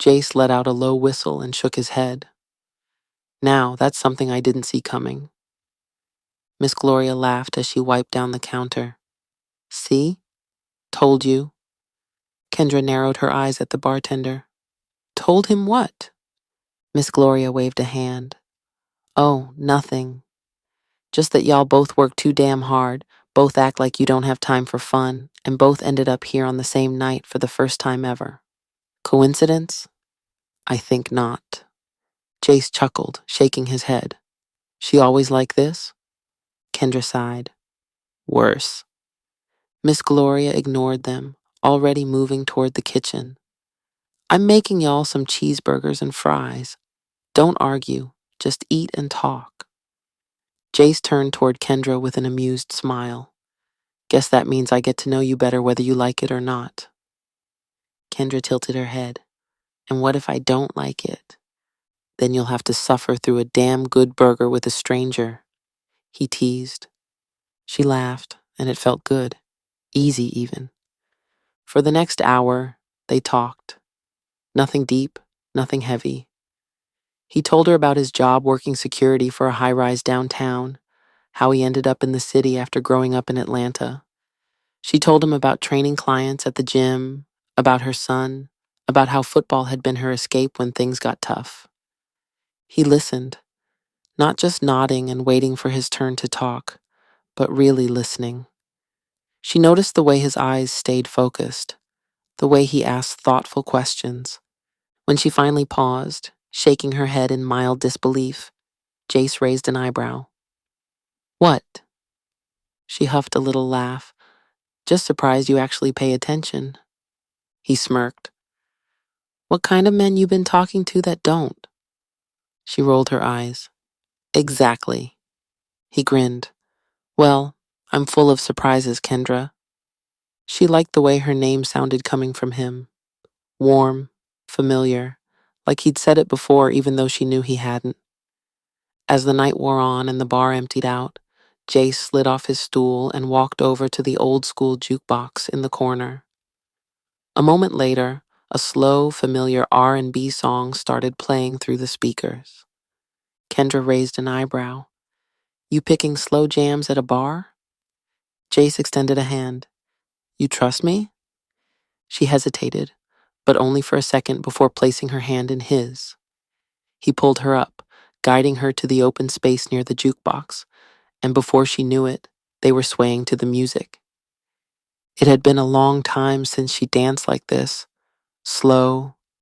Jace let out a low whistle and shook his head. Now, that's something I didn't see coming. Miss Gloria laughed as she wiped down the counter. See? Told you. Kendra narrowed her eyes at the bartender. Told him what? Miss Gloria waved a hand. Oh, nothing. Just that y'all both work too damn hard, both act like you don't have time for fun, and both ended up here on the same night for the first time ever. Coincidence? I think not. Jace chuckled, shaking his head. She always like this? Kendra sighed. Worse. Miss Gloria ignored them, already moving toward the kitchen. I'm making y'all some cheeseburgers and fries. Don't argue, just eat and talk. Jace turned toward Kendra with an amused smile. Guess that means I get to know you better whether you like it or not. Kendra tilted her head. And what if I don't like it? Then you'll have to suffer through a damn good burger with a stranger. He teased. She laughed, and it felt good. Easy, even. For the next hour, they talked. Nothing deep, nothing heavy. He told her about his job working security for a high-rise downtown, how he ended up in the city after growing up in Atlanta. She told him about training clients at the gym, about her son, about how football had been her escape when things got tough. He listened, not just nodding and waiting for his turn to talk, but really listening. She noticed the way his eyes stayed focused, the way he asked thoughtful questions. When she finally paused, shaking her head in mild disbelief, Jace raised an eyebrow. What? She huffed a little laugh. Just surprised you actually pay attention. He smirked. What kind of men you been talking to that don't? She rolled her eyes. Exactly. He grinned. Well, I'm full of surprises, Kendra. She liked the way her name sounded coming from him. Warm, familiar, like he'd said it before even though she knew he hadn't. As the night wore on and the bar emptied out, Jace slid off his stool and walked over to the old-school jukebox in the corner. A moment later, a slow, familiar R&B song started playing through the speakers. Kendra raised an eyebrow. You picking slow jams at a bar? Jace extended a hand. You trust me? She hesitated, but only for a second before placing her hand in his. He pulled her up, guiding her to the open space near the jukebox, and before she knew it, they were swaying to the music. It had been a long time since she danced like this, slow,